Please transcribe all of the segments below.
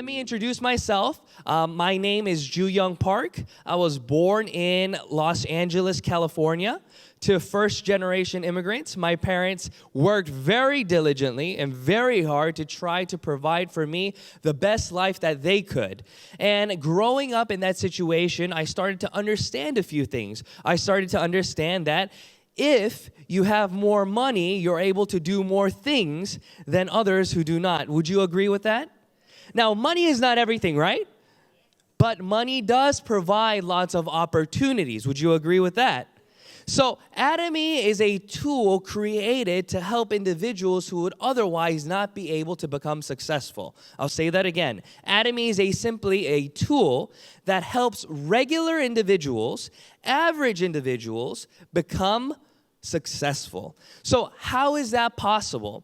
let me introduce myself. My name is Ju Young Park. I was born in Los Angeles, California, to first-generation immigrants. My parents worked very diligently and very hard to try to provide for me the best life that they could. And growing up in that situation, I started to understand a few things. I started to understand that if you have more money, you're able to do more things than others who do not. Would you agree with that? Now, money is not everything, right? But money does provide lots of opportunities. Would you agree with that? So, Atomy is a tool created to help individuals who would otherwise not be able to become successful. I'll say that again. Atomy is simply a tool that helps regular individuals, average individuals, become successful. So, how is that possible?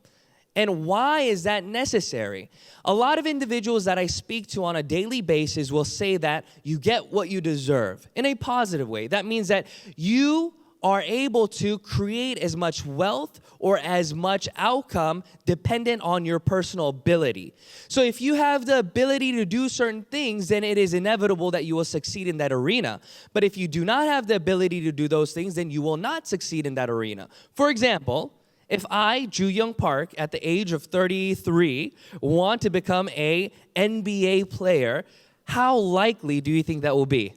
And why is that necessary? A lot of individuals that I speak to on a daily basis will say that you get what you deserve in a positive way. That means that you are able to create as much wealth or as much outcome dependent on your personal ability. So if you have the ability to do certain things, then it is inevitable that you will succeed in that arena. But if you do not have the ability to do those things, then you will not succeed in that arena. For example, if I, Ju Young Park, at the age of 33, want to become a NBA player, how likely do you think that will be?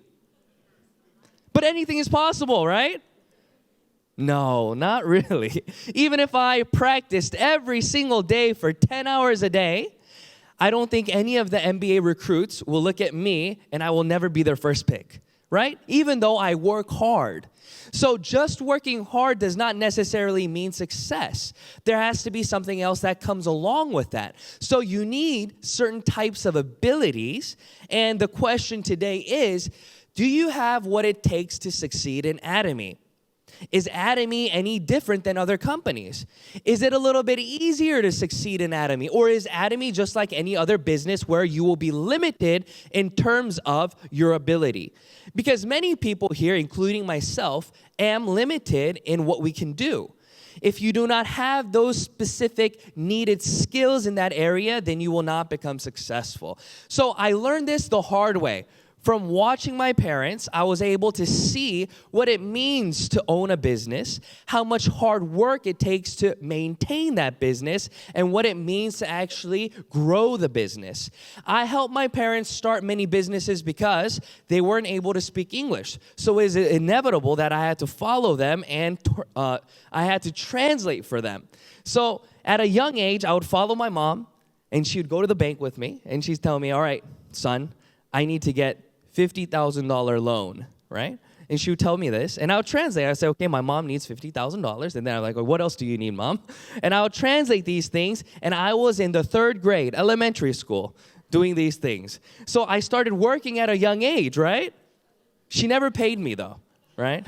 But anything is possible, right? No, not really. Even if I practiced every single day for 10 hours a day, I don't think any of the NBA recruits will look at me and I will never be their first pick, right? Even though I work hard. So just working hard does not necessarily mean success. There has to be something else that comes along with that. So you need certain types of abilities. And the question today is, do you have what it takes to succeed in Atomy? Is Atomy any different than other companies? Is it a little bit easier to succeed in Atomy? Or is Atomy just like any other business where you will be limited in terms of your ability? Because many people here, including myself, am limited in what we can do. If you do not have those specific needed skills in that area, then you will not become successful. So I learned this the hard way. From watching my parents, I was able to see what it means to own a business, how much hard work it takes to maintain that business, and what it means to actually grow the business. I helped my parents start many businesses because they weren't able to speak English. So it was inevitable that I had to follow them and I had to translate for them. So at a young age, I would follow my mom, and she would go to the bank with me, and she'd tell me, all right, son, I need to get $50,000 loan, right? And she would tell me this, and I would translate. I would say, okay, my mom needs $50,000. And then I'm like, well, what else do you need, Mom? And I would translate these things, and I was in the 3rd grade, elementary school, doing these things. So I started working at a young age, right? She never paid me, though, right?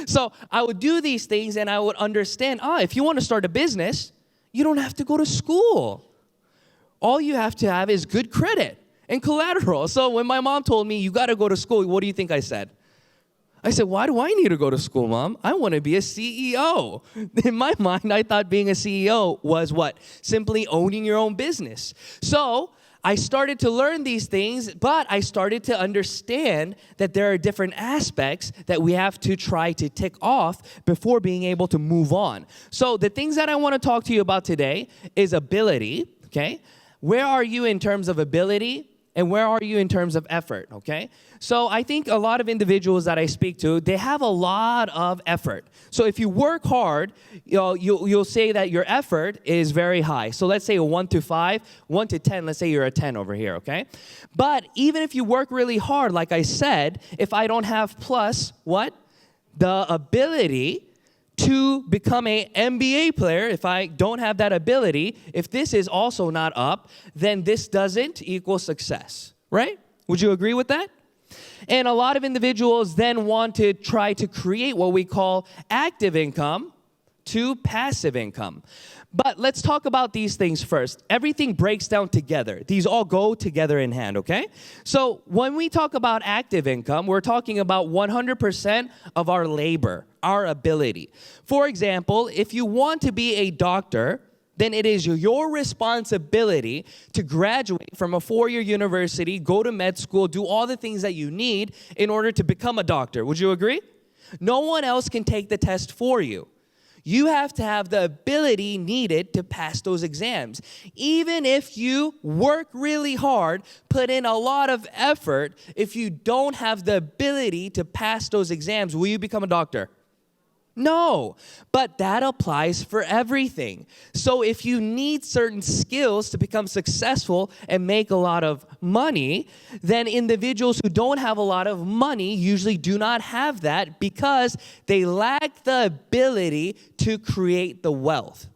So I would do these things, and I would understand, if you want to start a business, you don't have to go to school. All you have to have is good credit and collateral. So when my mom told me, you got to go to school, what do you think I said? I said, why do I need to go to school, Mom? I want to be a CEO. In my mind, I thought being a CEO was what? Simply owning your own business. So I started to learn these things, but I started to understand that there are different aspects that we have to try to tick off before being able to move on. So the things that I want to talk to you about today is ability, okay? Where are you in terms of ability? And where are you in terms of effort, okay? So I think a lot of individuals that I speak to, they have a lot of effort. So if you work hard, you'll say that your effort is very high. So let's say a 1 to 5, 1 to 10, let's say you're a 10 over here, okay? But even if you work really hard, like I said, if I don't have plus, what? The ability to become an NBA player, if I don't have that ability, if this is also not up, then this doesn't equal success, right? Would you agree with that? And a lot of individuals then want to try to create what we call active income to passive income. But let's talk about these things first. Everything breaks down together. These all go together in hand, okay? So when we talk about active income, we're talking about 100% of our labor, our ability. For example, if you want to be a doctor, then it is your responsibility to graduate from a 4-year university, go to med school, do all the things that you need in order to become a doctor. Would you agree? No one else can take the test for you. You have to have the ability needed to pass those exams. Even if you work really hard, put in a lot of effort, if you don't have the ability to pass those exams, will you become a doctor? No, but that applies for everything. So if you need certain skills to become successful and make a lot of money, then individuals who don't have a lot of money usually do not have that because they lack the ability to create the wealth.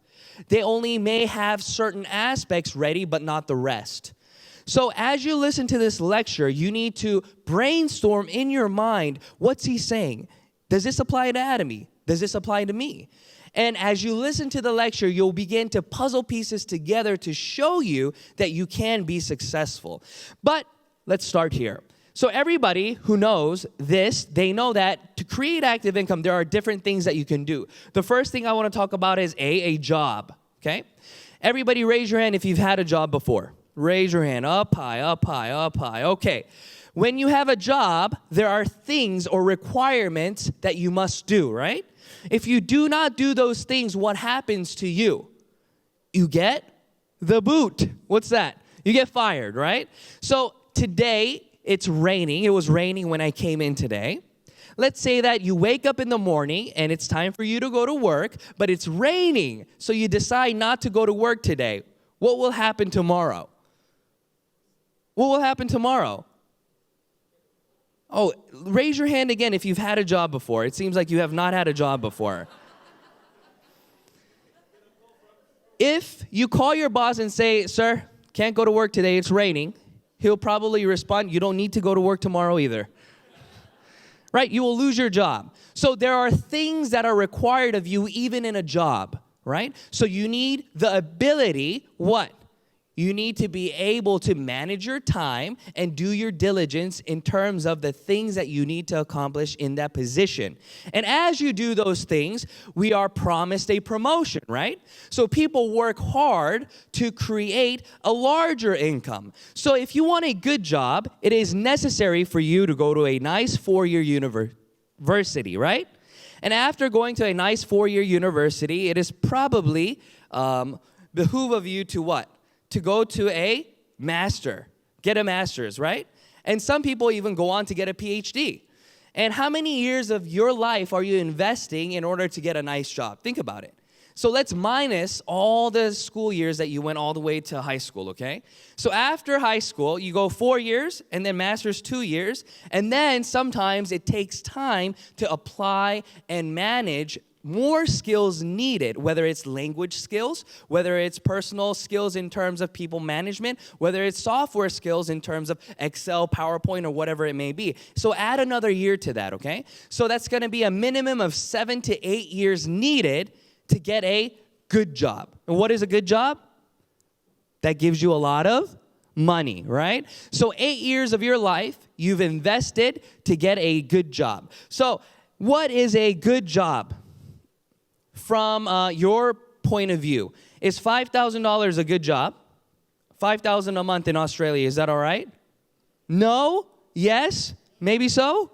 They only may have certain aspects ready, but not the rest. So as you listen to this lecture, you need to brainstorm in your mind, what's he saying? Does this apply to Atomy? Does this apply to me? And as you listen to the lecture, you'll begin to puzzle pieces together to show you that you can be successful. But let's start here. So everybody who knows this, they know that to create active income, there are different things that you can do. The first thing I want to talk about is a job, okay? Everybody raise your hand if you've had a job before. Raise your hand, up high, up high, up high, okay. When you have a job, there are things or requirements that you must do, right? If you do not do those things, what happens to you? You get the boot. What's that? You get fired, right? So today, it's raining. It was raining when I came in today. Let's say that you wake up in the morning and it's time for you to go to work, but it's raining, so you decide not to go to work today. What will happen tomorrow? What will happen tomorrow? Oh, raise your hand again if you've had a job before. It seems like you have not had a job before. If you call your boss and say, sir, can't go to work today, it's raining, he'll probably respond, you don't need to go to work tomorrow either. Right? You will lose your job. So there are things that are required of you even in a job, right? So you need the ability, what? You need to be able to manage your time and do your diligence in terms of the things that you need to accomplish in that position. And as you do those things, we are promised a promotion, right? So people work hard to create a larger income. So if you want a good job, it is necessary for you to go to a nice 4-year university, right? And after going to a nice 4-year university, it is probably behoove of you to what? To go to a master, get a master's, right? And some people even go on to get a PhD. And how many years of your life are you investing in order to get a nice job? Think about it. So let's minus all the school years that you went all the way to high school, okay? So after high school, you go 4 years, and then master's 2 years, and then sometimes it takes time to apply and manage more skills needed, whether it's language skills, whether it's personal skills in terms of people management, whether it's software skills in terms of Excel, PowerPoint, or whatever it may be. So add another year to that, okay? So that's going to be a minimum of 7 to 8 years needed to get a good job. And what is a good job? That gives you a lot of money, right? So 8 years of your life you've invested to get a good job. So what is a good job? From your point of view, is $5,000 a good job? $5,000 a month in Australia, is that all right? No? Yes? Maybe so?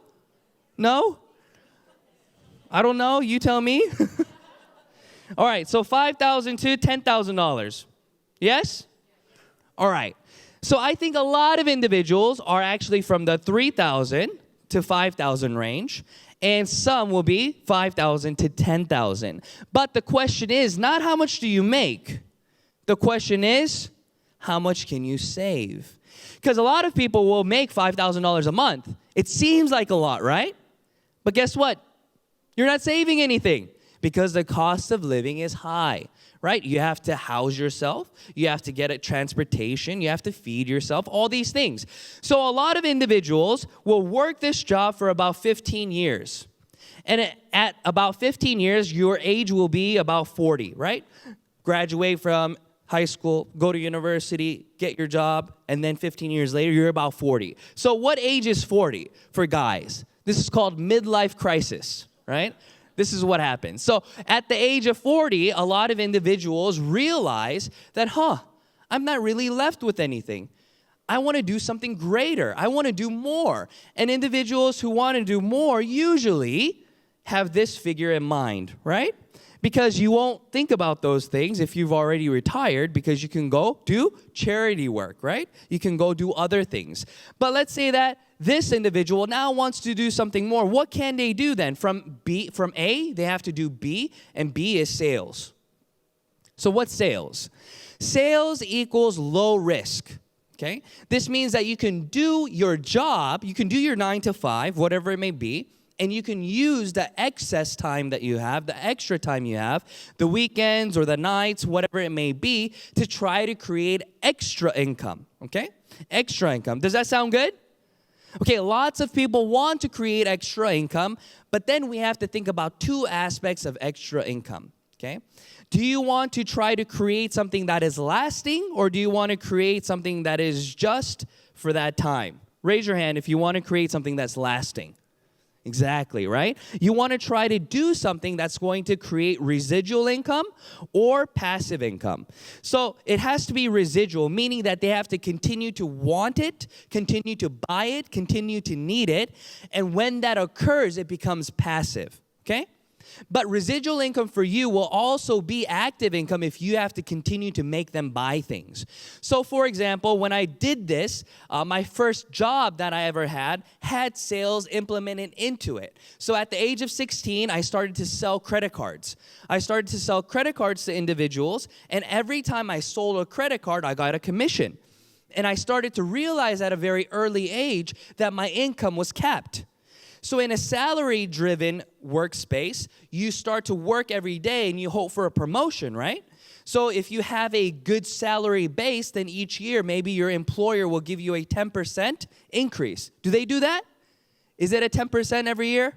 No? I don't know, you tell me. All right, so $5,000 to $10,000. Yes? All right. So I think a lot of individuals are actually from the $3,000 to $5,000 range. And some will be $5,000 to $10,000. But the question is not how much do you make? The question is, how much can you save? Because a lot of people will make $5,000 a month. It seems like a lot, right? But guess what? You're not saving anything because the cost of living is high, right? You have to house yourself. You have to get a transportation. You have to feed yourself, all these things. So a lot of individuals will work this job for about 15 years. And at about 15 years, your age will be about 40, right? Graduate from high school, go to university, get your job, and then 15 years later, you're about 40. So what age is 40 for guys? This is called midlife crisis, right? this is what happens. So at the age of 40, a lot of individuals realize that, I'm not really left with anything. I want to do something greater. I want to do more. And individuals who want to do more usually have this figure in mind, right? Because you won't think about those things if you've already retired, because you can go do charity work, right? You can go do other things. But let's say that this individual now wants to do something more. What can they do then? From A, they have to do B, and B is sales. So what's sales? Sales equals low risk, okay? This means that you can do your job, you can do your 9 to 5, whatever it may be, and you can use the excess time that you have, the extra time you have, the weekends or the nights, whatever it may be, to try to create extra income, okay? Extra income. Does that sound good? Okay, lots of people want to create extra income, but then we have to think about two aspects of extra income, okay? Do you want to try to create something that is lasting, or do you want to create something that is just for that time? Raise your hand if you want to create something that's lasting. Exactly, right? You want to try to do something that's going to create residual income or passive income. So it has to be residual, meaning that they have to continue to want it, continue to buy it, continue to need it. And when that occurs, it becomes passive, okay? But residual income for you will also be active income if you have to continue to make them buy things. So for example, when I did this, my first job that I ever had sales implemented into it. So at the age of 16, I started to sell credit cards. I started to sell credit cards to individuals, and every time I sold a credit card, I got a commission. And I started to realize at a very early age that my income was capped. So in a salary-driven workspace, you start to work every day and you hope for a promotion, right? So if you have a good salary base, then each year maybe your employer will give you a 10% increase. Do they do that? Is it a 10% every year?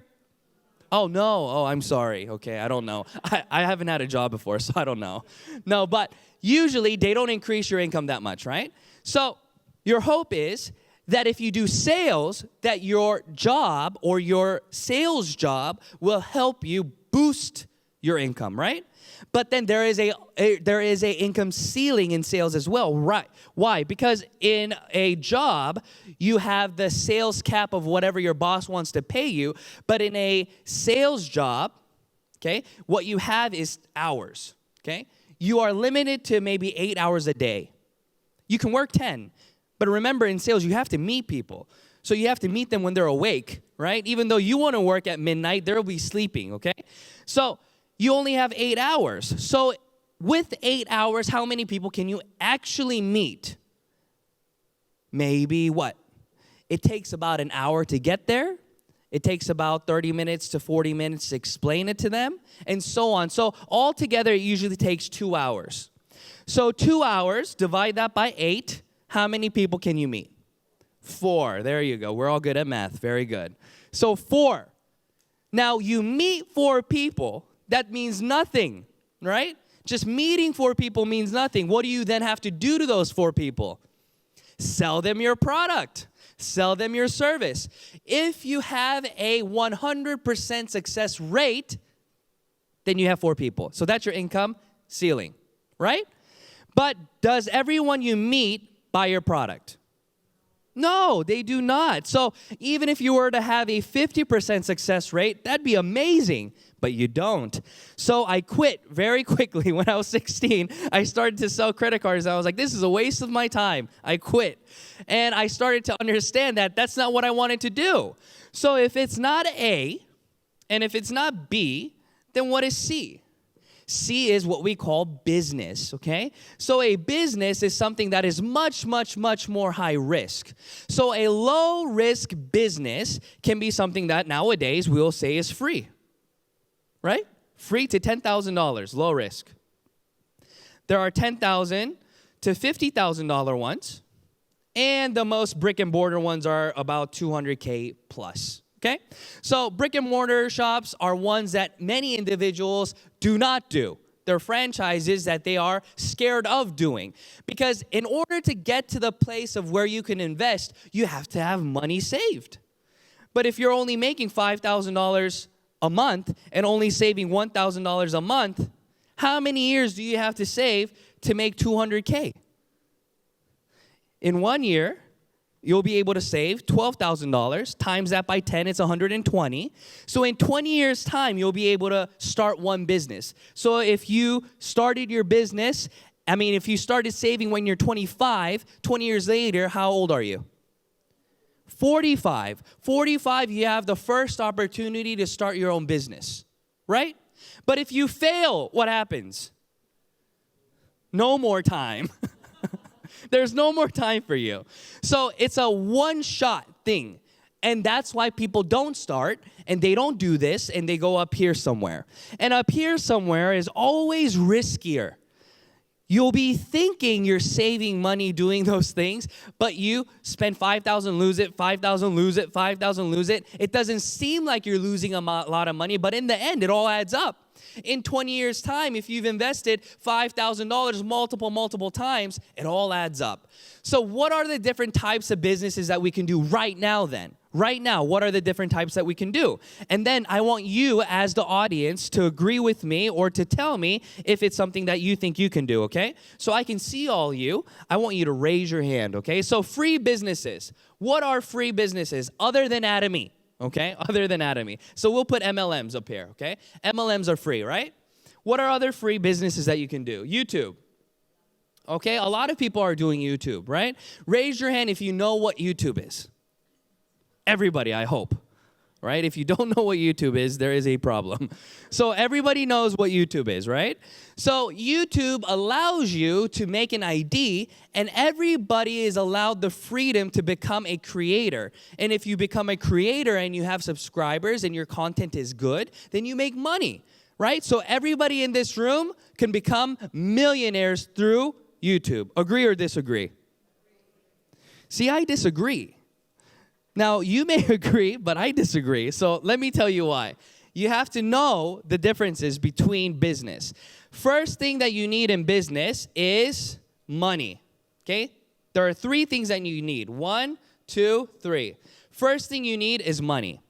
Oh, no. Oh, I'm sorry. Okay, I don't know. I haven't had a job before, so I don't know. No, but usually they don't increase your income that much, right? So your hope is that if you do sales, that your job or your sales job will help you boost your income, right? But then there is a income ceiling in sales as well, right? Why? Because in a job, you have the sales cap of whatever your boss wants to pay you, but in a sales job, okay, what you have is hours, okay? You are limited to maybe 8 hours a day. You can work 10. But remember, in sales, you have to meet people. So you have to meet them when they're awake, right? Even though you want to work at midnight, they'll be sleeping, okay? So you only have 8 hours. So with 8 hours, how many people can you actually meet? Maybe what? It takes about an hour to get there. It takes about 30 minutes to 40 minutes to explain it to them, and so on. So altogether, it usually takes 2 hours. So 2 hours, divide that by 8. How many people can you meet? 4. There you go. We're all good at math. Very good. So 4. Now, you meet 4 people. That means nothing, right? Just meeting 4 people means nothing. What do you then have to do to those 4 people? Sell them your product. Sell them your service. If you have a 100% success rate, then you have 4 people. So that's your income ceiling, right? But does everyone you meet buy your product? No, they do not. So even if you were to have a 50% success rate, that'd be amazing, but you don't. So I quit very quickly when I was 16. I started to sell credit cards. I was like, this is a waste of my time. I quit. And I started to understand that that's not what I wanted to do. So if it's not A, and if it's not B, then what is C? C is what we call business, okay? So a business is something that is much, much, much more high risk. So a low risk business can be something that nowadays we will say is free, right? Free to $10,000, low risk. There are $10,000 to $50,000 ones, and the most brick and mortar ones are about $200K plus. Okay? So brick and mortar shops are ones that many individuals do not do. They're franchises that they are scared of doing. Because in order to get to the place of where you can invest, you have to have money saved. But if you're only making $5,000 a month and only saving $1,000 a month, how many years do you have to save to make $200K? In 1 year, you'll be able to save $12,000. Times that by 10, it's 120. So in 20 years' time, you'll be able to start one business. So if you started your business, if you started saving when you're 25, 20 years later, how old are you? 45. 45, you have the first opportunity to start your own business, right? But if you fail, what happens? No more time. There's no more time for you. So it's a one-shot thing. And that's why people don't start, and they don't do this, and they go up here somewhere. And up here somewhere is always riskier. You'll be thinking you're saving money doing those things, but you spend $5,000, lose it, $5,000, lose it, $5,000, lose it. It doesn't seem like you're losing a lot of money, but in the end, it all adds up. In 20 years' time, if you've invested $5,000 multiple times, it all adds up. So what are the different types of businesses that we can do right now then? Right now, what are the different types that we can do? And then I want you as the audience to agree with me or to tell me if it's something that you think you can do, okay? So I can see all you. I want you to raise your hand, okay? So free businesses. What are free businesses other than Atomy? Okay, other than Atomy. So we'll put MLMs up here, okay? MLMs are free, right? What are other free businesses that you can do? YouTube. Okay, a lot of people are doing YouTube, right? Raise your hand if you know what YouTube is. Everybody, I hope, right? If you don't know what YouTube is, there is a problem. So everybody knows what YouTube is, right? So YouTube allows you to make an ID, and everybody is allowed the freedom to become a creator. And if you become a creator and you have subscribers and your content is good, then you make money, right? So everybody in this room can become millionaires through YouTube. Agree or disagree? See, I disagree. Now, you may agree, but I disagree. So let me tell you why. You have to know the differences between business. First thing that you need in business is money, okay? There are 3 things that you need. 1, 2, 3. First thing you need is money.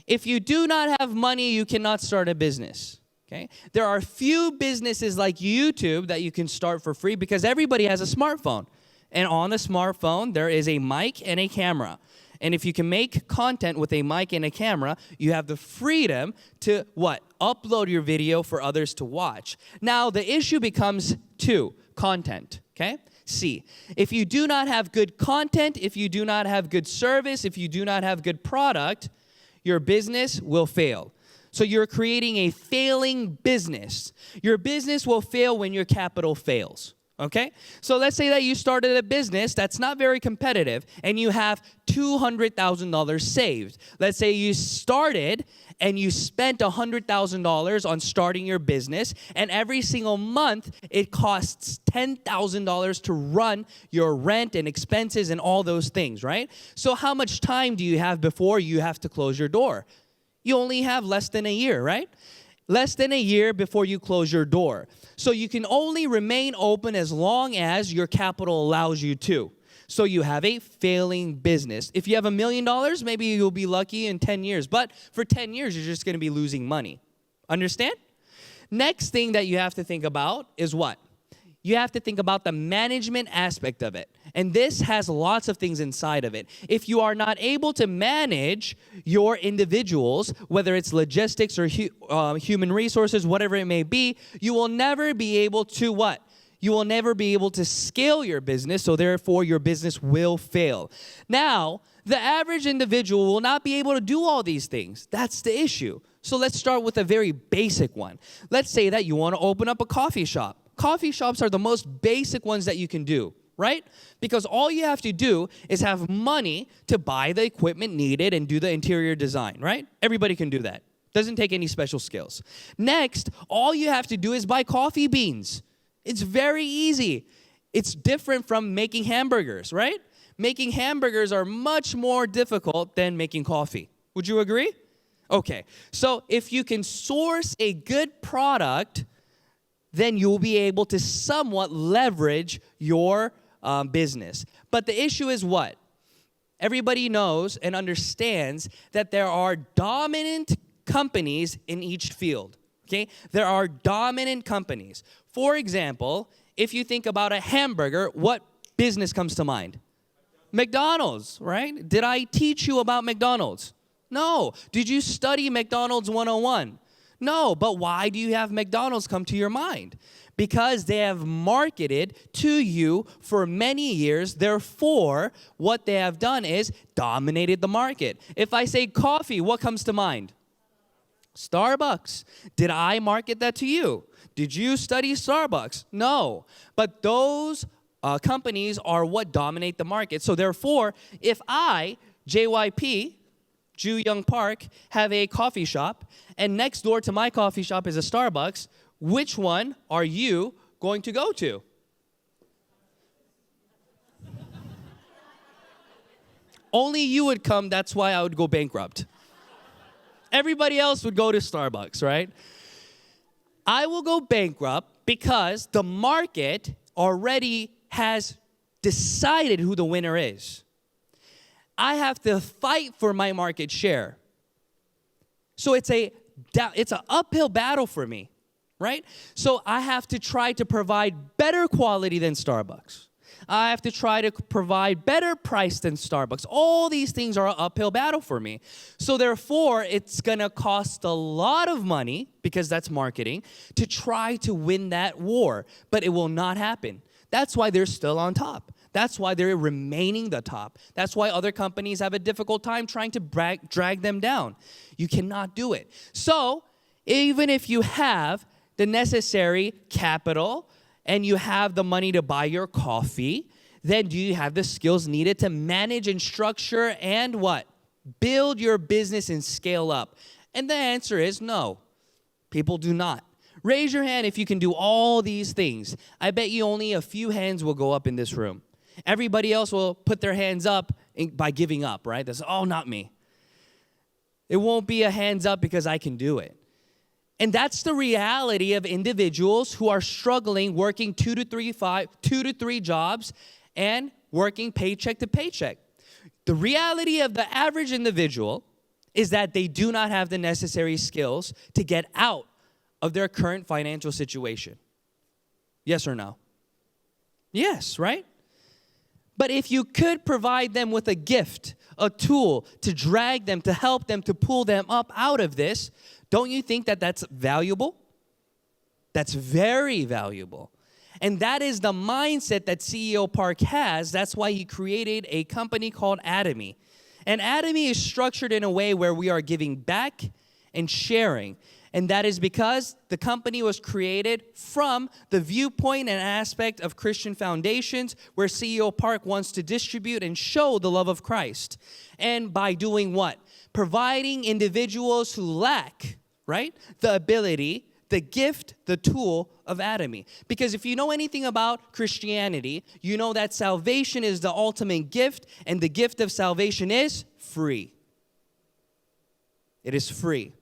If you do not have money, you cannot start a business, okay? There are few businesses like YouTube that you can start for free because everybody has a smartphone. And on the smartphone, there is a mic and a camera. And if you can make content with a mic and a camera, you have the freedom to, what? Upload your video for others to watch. Now, the issue becomes 2, content, okay? C, if you do not have good content, if you do not have good service, if you do not have good product, your business will fail. So you're creating a failing business. Your business will fail when your capital fails. Okay? So let's say that you started a business that's not very competitive and you have $200,000 saved. Let's say you started and you spent $100,000 on starting your business, and every single month it costs $10,000 to run your rent and expenses and all those things, right? So how much time do you have before you have to close your door? You only have less than a year, right? Less than a year before you close your door. So you can only remain open as long as your capital allows you to. So you have a failing business. If you have $1 million, maybe you'll be lucky in 10 years. But for 10 years, you're just going to be losing money. Understand? Next thing that you have to think about is what? You have to think about the management aspect of it. And this has lots of things inside of it. If you are not able to manage your individuals, whether it's logistics or human resources, whatever it may be, you will never be able to what? You will never be able to scale your business, so therefore your business will fail. Now, the average individual will not be able to do all these things. That's the issue. So let's start with a very basic one. Let's say that you want to open up a coffee shop. Coffee shops are the most basic ones that you can do, right? Because all you have to do is have money to buy the equipment needed and do the interior design, right? Everybody can do that. Doesn't take any special skills. Next, all you have to do is buy coffee beans. It's very easy. It's different from making hamburgers, right? Making hamburgers are much more difficult than making coffee. Would you agree? Okay, so if you can source a good product, then you'll be able to somewhat leverage your business. But the issue is what? Everybody knows and understands that there are dominant companies in each field, okay? There are dominant companies. For example, if you think about a hamburger, what business comes to mind? McDonald's, right? Did I teach you about McDonald's? No. Did you study McDonald's 101? No. But why do you have McDonald's come to your mind? Because they have marketed to you for many years. Therefore, what they have done is dominated the market. If I say coffee, what comes to mind? Starbucks. Did I market that to you? Did you study Starbucks? No. But those companies are what dominate the market. So therefore, if I, JYP, Ju Young Park, have a coffee shop, and next door to my coffee shop is a Starbucks, which one are you going to go to? Only you would come, that's why I would go bankrupt. Everybody else would go to Starbucks, right? I will go bankrupt because the market already has decided who the winner is. I have to fight for my market share. So it's an uphill battle for me, right? So I have to try to provide better quality than Starbucks. I have to try to provide better price than Starbucks. All these things are an uphill battle for me. So therefore, it's going to cost a lot of money, because that's marketing, to try to win that war. But it will not happen. That's why they're still on top. That's why they're remaining the top. That's why other companies have a difficult time trying to drag them down. You cannot do it. So even if you have the necessary capital and you have the money to buy your coffee, then do you have the skills needed to manage and structure and what? Build your business and scale up? And the answer is no. People do not. Raise your hand if you can do all these things. I bet you only a few hands will go up in this room. Everybody else will put their hands up by giving up, right? That's, oh, not me. It won't be a hands up because I can do it. And that's the reality of individuals who are struggling, working 2 to 3 jobs and working paycheck to paycheck. The reality of the average individual is that they do not have the necessary skills to get out of their current financial situation. Yes or no? Yes, right? But if you could provide them with a gift, a tool to drag them, to help them, to pull them up out of this, don't you think that that's valuable? That's very valuable. And that is the mindset that CEO Park has. That's why he created a company called Atomy. And Atomy is structured in a way where we are giving back and sharing. And that is because the company was created from the viewpoint and aspect of Christian foundations, where CEO Park wants to distribute and show the love of Christ. And by doing what? Providing individuals who lack, right, the ability, the gift, the tool of Atomy. Because if you know anything about Christianity, you know that salvation is the ultimate gift, and the gift of salvation is free. It is free.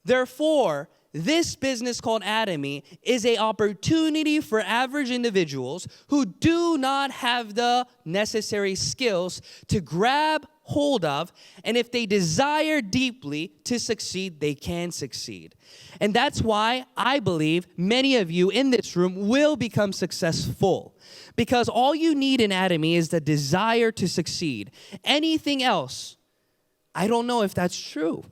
Therefore, this business called Atomy is an opportunity for average individuals who do not have the necessary skills to grab hold of, and if they desire deeply to succeed, they can succeed. And that's why I believe many of you in this room will become successful, because all you need in Atomy is the desire to succeed. Anything else, I don't know if that's true.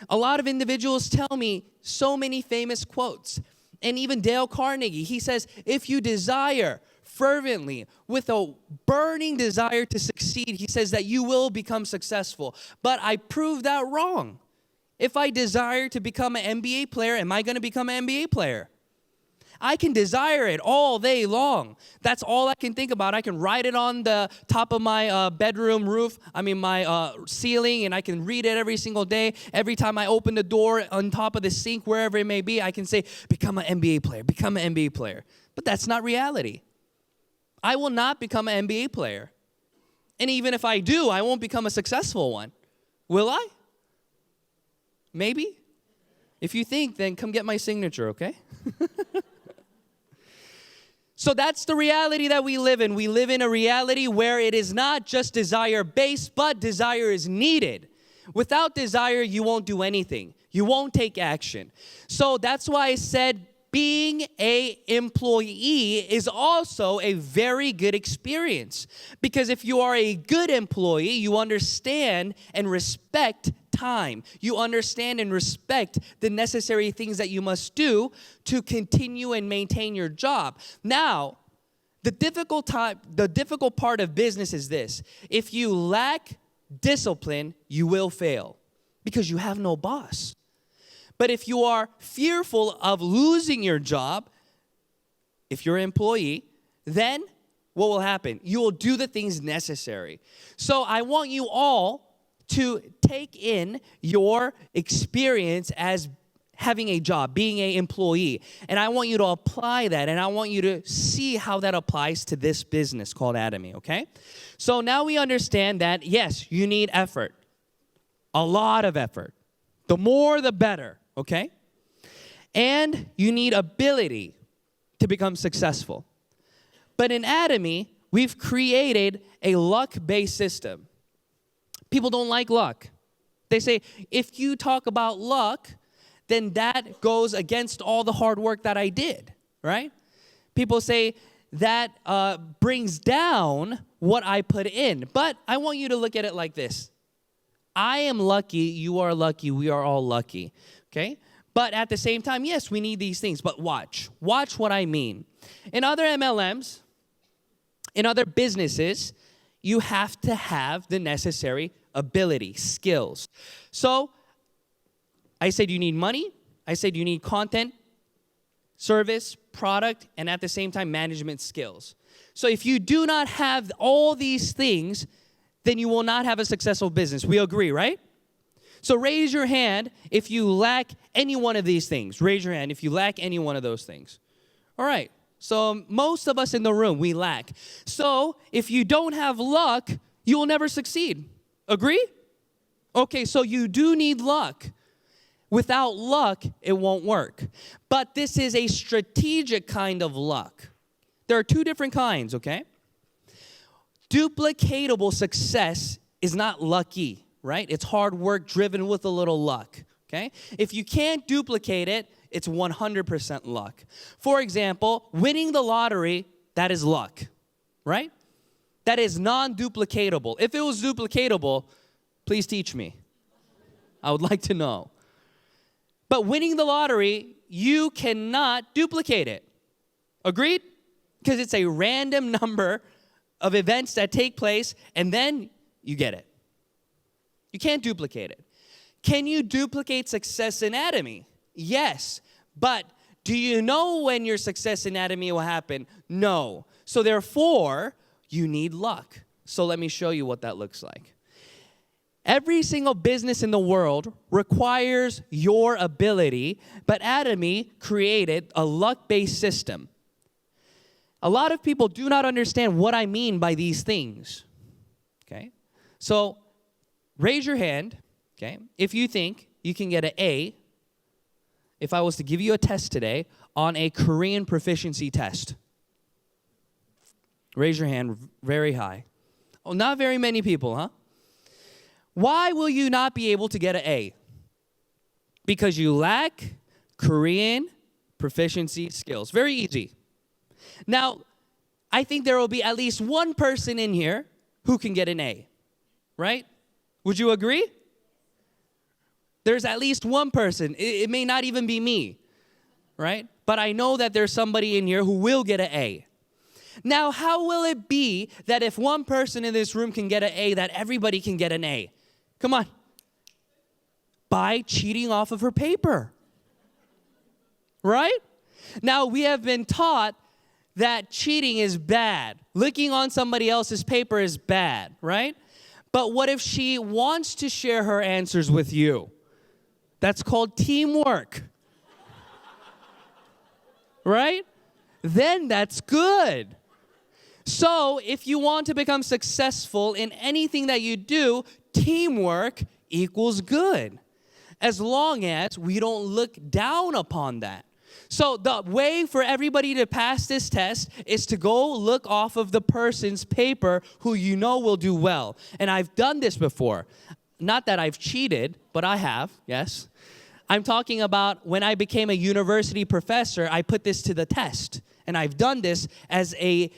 A lot of individuals tell me so many famous quotes. And even Dale Carnegie, he says, if you desire fervently, with a burning desire to succeed, he says that you will become successful. But I proved that wrong. If I desire to become an NBA player, am I going to become an NBA player? I can desire it all day long. That's all I can think about. I can write it on the top of my bedroom roof, my ceiling, and I can read it every single day. Every time I open the door on top of the sink, wherever it may be, I can say, become an NBA player, become an NBA player. But that's not reality. I will not become an NBA player. And even if I do, I won't become a successful one. Will I? Maybe. If you think, then come get my signature, okay? So that's the reality that we live in. We live in a reality where it is not just desire-based, but desire is needed. Without desire, you won't do anything. You won't take action. So that's why I said being an employee is also a very good experience. Because if you are a good employee, you understand and respect time. You understand and respect the necessary things that you must do to continue and maintain your job. Now, the difficult part of business is this. If you lack discipline, you will fail because you have no boss. But if you are fearful of losing your job, if you're an employee, then what will happen? You will do the things necessary. So I want you all to take in your experience as having a job, being an employee. And I want you to apply that, and I want you to see how that applies to this business called Atomy, okay? So now we understand that, yes, you need effort. A lot of effort. The more, the better, okay? And you need ability to become successful. But in Atomy, we've created a luck-based system. People don't like luck. They say, if you talk about luck, then that goes against all the hard work that I did, right? People say that brings down what I put in. But I want you to look at it like this. I am lucky, you are lucky, we are all lucky, okay? But at the same time, yes, we need these things, but watch what I mean. In other MLMs, in other businesses, you have to have the necessary ability, skills. So I said you need money, I said you need content, service, product, and at the same time, management skills. So if you do not have all these things, then you will not have a successful business. We agree, right? So raise your hand if you lack any one of these things. Raise your hand if you lack any one of those things. All right. So most of us in the room, we lack. So if you don't have luck, you will never succeed. Agree? Okay, so you do need luck. Without luck, it won't work. But this is a strategic kind of luck. There are two different kinds, okay? Duplicatable success is not lucky, right? It's hard work driven with a little luck, okay? If you can't duplicate it, it's 100% luck. For example, winning the lottery, that is luck, right? That is non-duplicatable. If it was duplicatable, please teach me. I would like to know. But winning the lottery, you cannot duplicate it. Agreed? Because it's a random number of events that take place, and then you get it. You can't duplicate it. Can you duplicate success in Atomy? Yes. But do you know when your success in Atomy will happen? No. So therefore, you need luck. So let me show you what that looks like. Every single business in the world requires your ability, but Atomy created a luck-based system. A lot of people do not understand what I mean by these things, okay? So raise your hand, okay, if you think you can get an A if I was to give you a test today on a Korean proficiency test. Raise your hand very high. Oh, not very many people, huh? Why will you not be able to get an A? Because you lack Korean proficiency skills. Very easy. Now, I think there will be at least one person in here who can get an A, right? Would you agree? There's at least one person. It may not even be me, right? But I know that there's somebody in here who will get an A. Now, how will it be that if one person in this room can get an A, that everybody can get an A? Come on. By cheating off of her paper. Right? Now, we have been taught that cheating is bad. Looking on somebody else's paper is bad, right? But what if she wants to share her answers with you? That's called teamwork. Right? Then that's good. So if you want to become successful in anything that you do, teamwork equals good. As long as we don't look down upon that. So the way for everybody to pass this test is to go look off of the person's paper who you know will do well. And I've done this before. Not that I've cheated, but I have, yes. I'm talking about when I became a university professor, I put this to the test. And I've done this as a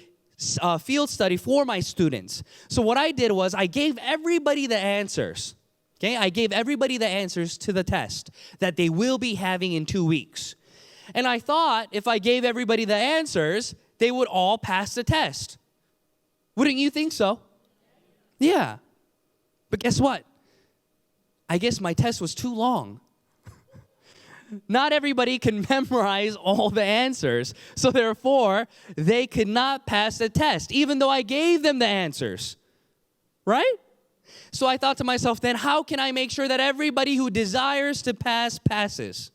field study for my students. So what I did was I gave everybody the answers. Okay, I gave everybody the answers to the test that they will be having in 2 weeks. And I thought if I gave everybody the answers, they would all pass the test. Wouldn't you think so? Yeah. But guess what? I guess my test was too long. Not everybody can memorize all the answers. So therefore, they could not pass the test, even though I gave them the answers. Right? So I thought to myself, then how can I make sure that everybody who desires to pass, passes?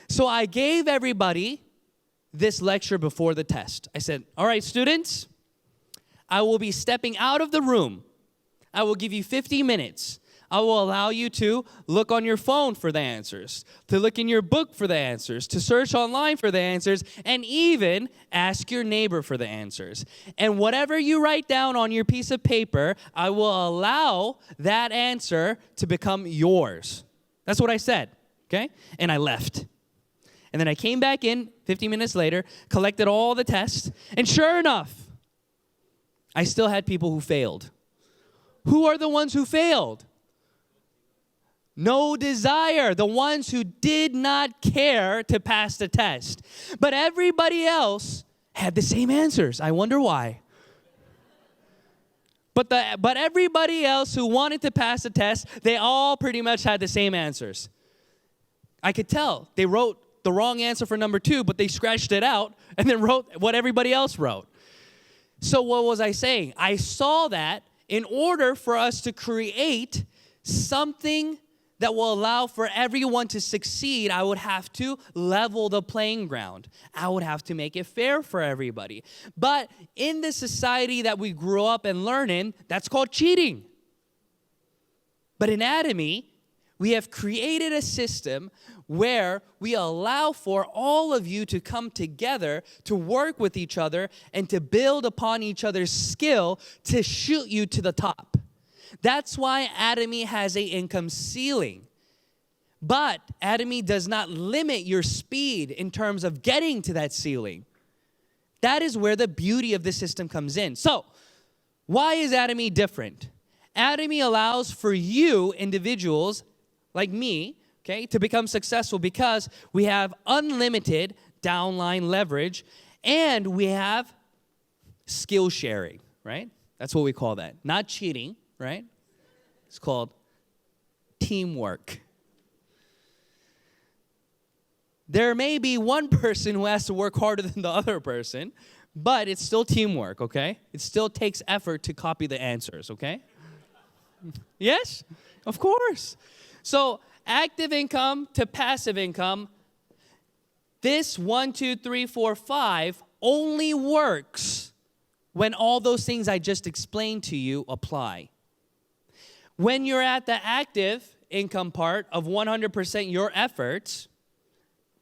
So I gave everybody this lecture before the test. I said, all right, students, I will be stepping out of the room. I will give you 50 minutes. I will allow you to look on your phone for the answers, to look in your book for the answers, to search online for the answers, and even ask your neighbor for the answers. And whatever you write down on your piece of paper, I will allow that answer to become yours. That's what I said, okay? And I left. And then I came back in 50 minutes later, collected all the tests, and sure enough, I still had people who failed. Who are the ones who failed? No desire, the ones who did not care to pass the test. But everybody else had the same answers. I wonder why. But everybody else who wanted to pass the test, they all pretty much had the same answers. I could tell. They wrote the wrong answer for number 2, but they scratched it out and then wrote what everybody else wrote. So what was I saying? I saw that in order for us to create something that will allow for everyone to succeed, I would have to level the playing ground. I would have to make it fair for everybody. But in the society that we grew up and learn in, that's called cheating. But in Atomy, we have created a system where we allow for all of you to come together, to work with each other, and to build upon each other's skill to shoot you to the top. That's why Atomy has an income ceiling. But Atomy does not limit your speed in terms of getting to that ceiling. That is where the beauty of the system comes in. So, why is Atomy different? Atomy allows for you, individuals like me, okay, to become successful because we have unlimited downline leverage and we have skill sharing, right? That's what we call that. Not cheating. Right? It's called teamwork. There may be one person who has to work harder than the other person, but it's still teamwork, okay? It still takes effort to copy the answers, okay? Yes? Of course. So, active income to passive income, this 1, 2, 3, 4, 5 only works when all those things I just explained to you apply. When you're at the active income part of 100% your efforts,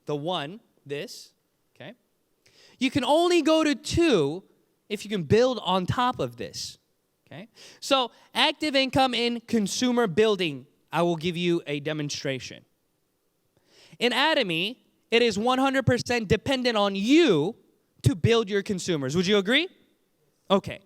the 1, this, okay, you can only go to 2 if you can build on top of this, okay? So active income in consumer building, I will give you a demonstration. In Atomy, it is 100% dependent on you to build your consumers. Would you agree? Okay.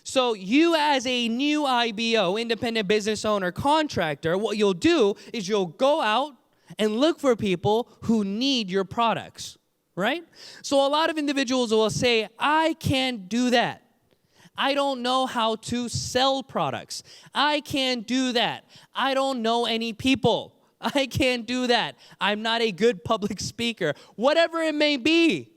So you as a new IBO, independent business owner, contractor, what you'll do is you'll go out and look for people who need your products, right? So a lot of individuals will say, I can't do that. I don't know how to sell products. I can't do that. I don't know any people. I can't do that. I'm not a good public speaker. Whatever it may be.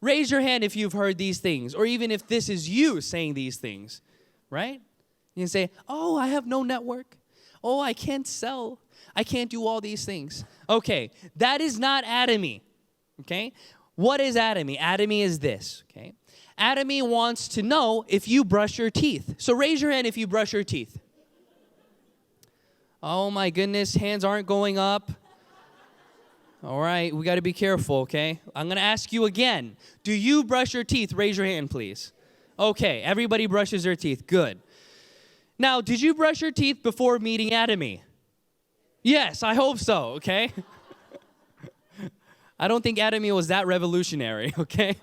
Raise your hand if you've heard these things, or even if this is you saying these things, right? You can say, oh, I have no network. Oh, I can't sell. I can't do all these things. Okay, that is not Atomy, okay? What is Atomy? Atomy is this, okay? Atomy wants to know if you brush your teeth. So raise your hand if you brush your teeth. Oh my goodness, hands aren't going up. All right, we got to be careful, okay? I'm going to ask you again. Do you brush your teeth? Raise your hand, please. Okay, everybody brushes their teeth. Good. Now, did you brush your teeth before meeting Atomy? Yes, I hope so, okay? I don't think Atomy was that revolutionary, okay?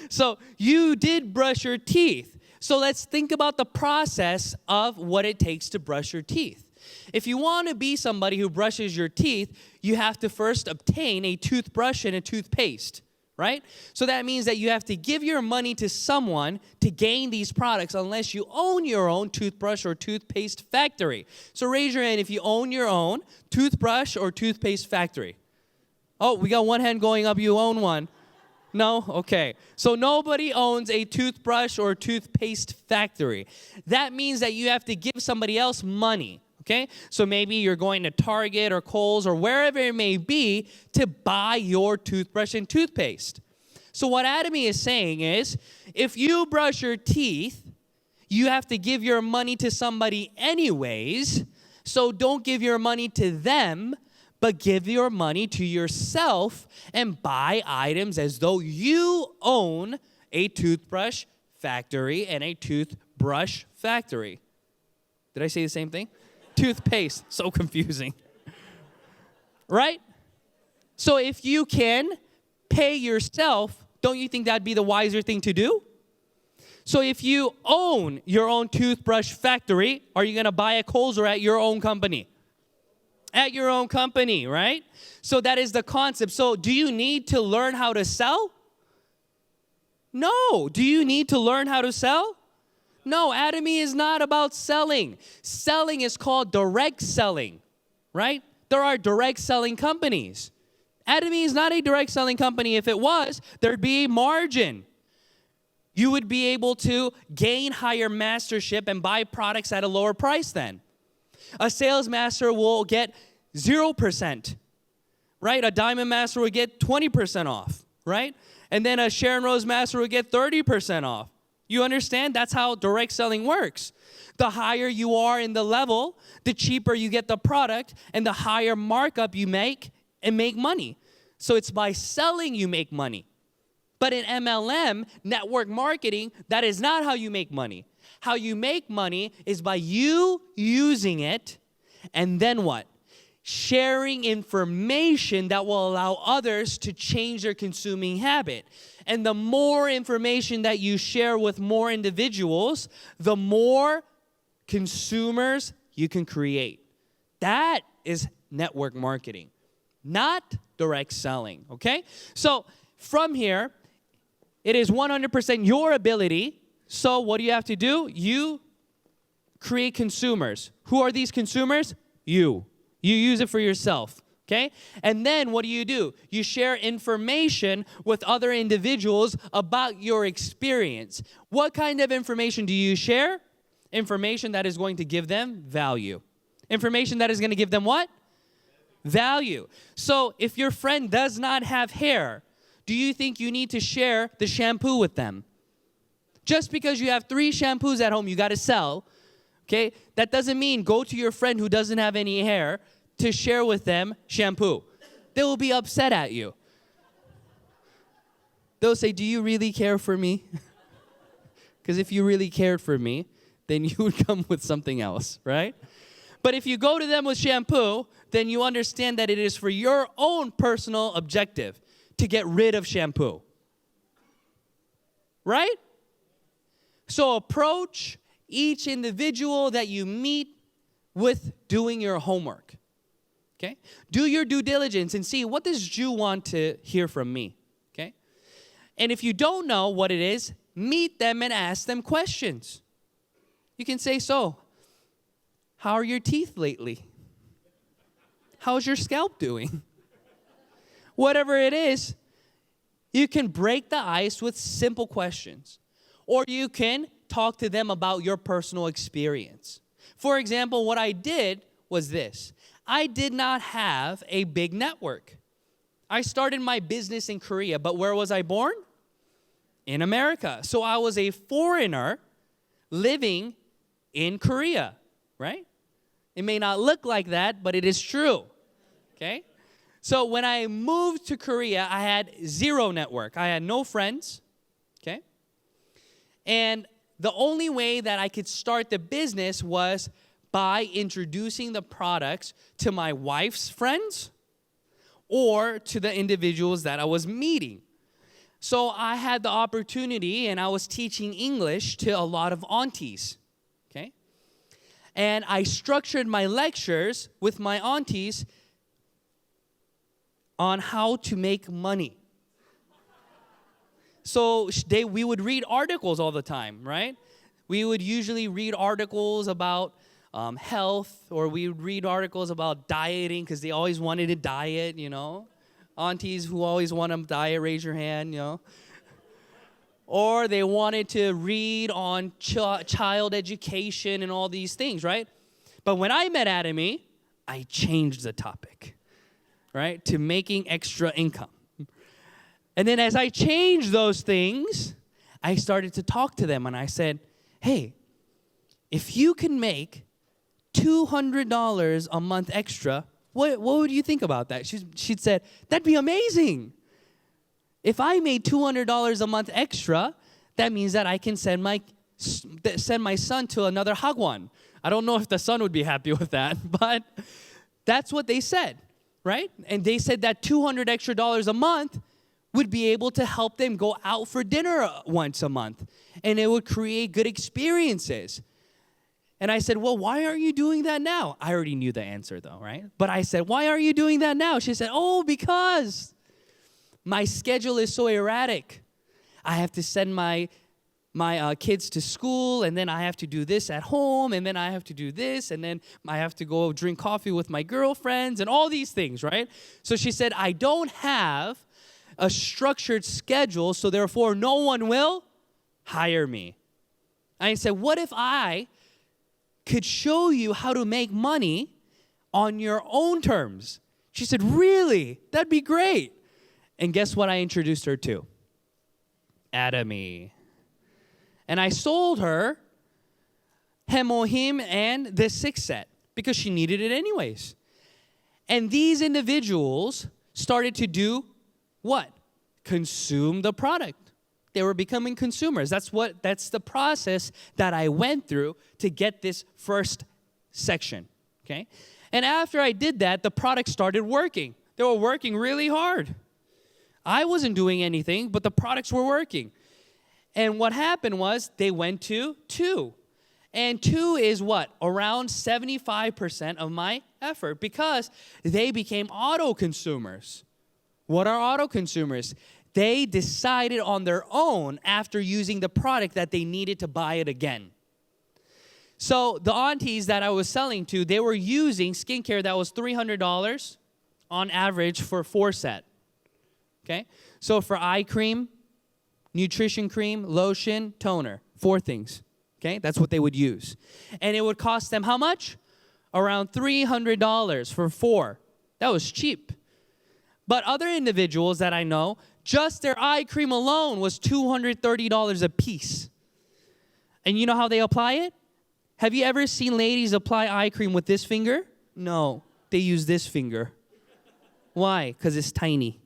So you did brush your teeth. So let's think about the process of what it takes to brush your teeth. If you want to be somebody who brushes your teeth, you have to first obtain a toothbrush and a toothpaste, right? So that means that you have to give your money to someone to gain these products unless you own your own toothbrush or toothpaste factory. So raise your hand if you own your own toothbrush or toothpaste factory. Oh, we got one hand going up. You own one. No? Okay. So nobody owns a toothbrush or toothpaste factory. That means that you have to give somebody else money. Okay? So maybe you're going to Target or Kohl's or wherever it may be to buy your toothbrush and toothpaste. So what Atomy is saying is, if you brush your teeth, you have to give your money to somebody anyways. So don't give your money to them, but give your money to yourself and buy items as though you own a toothbrush factory and a toothbrush factory. Did I say the same thing? Toothpaste, so confusing. Right? So if you can pay yourself, don't you think that'd be the wiser thing to do? So if you own your own toothbrush factory, are you going to buy at Kohl's or at your own company? At your own company, right? So that is the concept. So do you need to learn how to sell? No. Do you need to learn how to sell? No, Atomy is not about selling. Selling is called direct selling, right? There are direct selling companies. Atomy is not a direct selling company. If it was, there'd be a margin. You would be able to gain higher mastership and buy products at a lower price then. A sales master will get 0%, right? A diamond master will get 20% off, right? And then a Sharon Rose master will get 30% off. You understand? That's how direct selling works. The higher you are in the level, the cheaper you get the product, and the higher markup you make and make money. So it's by selling you make money. But in MLM, network marketing, that is not how you make money. How you make money is by you using it, and then what? Sharing information that will allow others to change their consuming habit. And the more information that you share with more individuals, the more consumers you can create. That is network marketing, not direct selling, okay? So from here, it is 100% your ability. So what do you have to do? You create consumers. Who are these consumers? You. You use it for yourself, okay? And then what do? You share information with other individuals about your experience. What kind of information do you share? Information that is going to give them value. Information that is going to give them what? Value. So if your friend does not have hair, do you think you need to share the shampoo with them? Just because you have 3 shampoos at home you got to sell, okay, that doesn't mean go to your friend who doesn't have any hair to share with them shampoo. They will be upset at you. They'll say, do you really care for me? Because if you really cared for me, then you would come with something else, right? But if you go to them with shampoo, then you understand that it is for your own personal objective to get rid of shampoo. Right? So approach each individual that you meet with doing your homework. Okay? Do your due diligence and see, what does Jew want to hear from me? Okay? And if you don't know what it is, meet them and ask them questions. You can say, so, how are your teeth lately? How's your scalp doing? Whatever it is, you can break the ice with simple questions. Or you can talk to them about your personal experience. For example, what I did was this. I did not have a big network. I started my business in Korea, but where was I born? In America. So I was a foreigner living in Korea, right? It may not look like that, but it is true, okay? So when I moved to Korea, I had 0 network. I had no friends, okay? And the only way that I could start the business was by introducing the products to my wife's friends or to the individuals that I was meeting. So I had the opportunity, and I was teaching English to a lot of aunties, okay? And I structured my lectures with my aunties on how to make money. So we would read articles all the time, right? We would usually read articles about health, or we would read articles about dieting because they always wanted to diet, you know. Aunties who always want to diet, raise your hand, you know. Or they wanted to read on child education and all these things, right? But when I met Atomy, I changed the topic, right, to making extra income. And then as I changed those things, I started to talk to them, and I said, hey, if you can make $200 a month extra, what would you think about that? She'd said, that'd be amazing. If I made $200 a month extra, that means that I can send my son to another hagwon. I don't know if the son would be happy with that, but that's what they said, right? And they said that $200 extra a month would be able to help them go out for dinner once a month, and it would create good experiences. And I said, well, why aren't you doing that now? I already knew the answer, though, right? But I said, why aren't you doing that now? She said, oh, because my schedule is so erratic. I have to send my kids to school, and then I have to do this at home, and then I have to do this, and then I have to go drink coffee with my girlfriends, and all these things, right? So she said, I don't have a structured schedule, so therefore no one will hire me. I said, what if I could show you how to make money on your own terms? She said, really? That'd be great. And guess what I introduced her to? Atomy. And I sold her Hemohim and the 6 set because she needed it anyways. And these individuals started to do what? Consume the product. They were becoming consumers. That's the process that I went through to get this first section, okay? And after I did that, the product started working. They were working really hard. I wasn't doing anything, but the products were working. And what happened was they went to 2. And 2 is what? Around 75% of my effort, because they became auto consumers. What are auto consumers? They decided on their own after using the product that they needed to buy it again. So the aunties that I was selling to, they were using skincare that was $300 on average for 4 set. Okay? So for eye cream, nutrition cream, lotion, toner, 4 things. Okay? That's what they would use. And it would cost them how much? Around $300 for 4. That was cheap. But other individuals that I know, just their eye cream alone was $230 a piece. And you know how they apply it? Have you ever seen ladies apply eye cream with this finger? No, they use this finger. Why? Because it's tiny,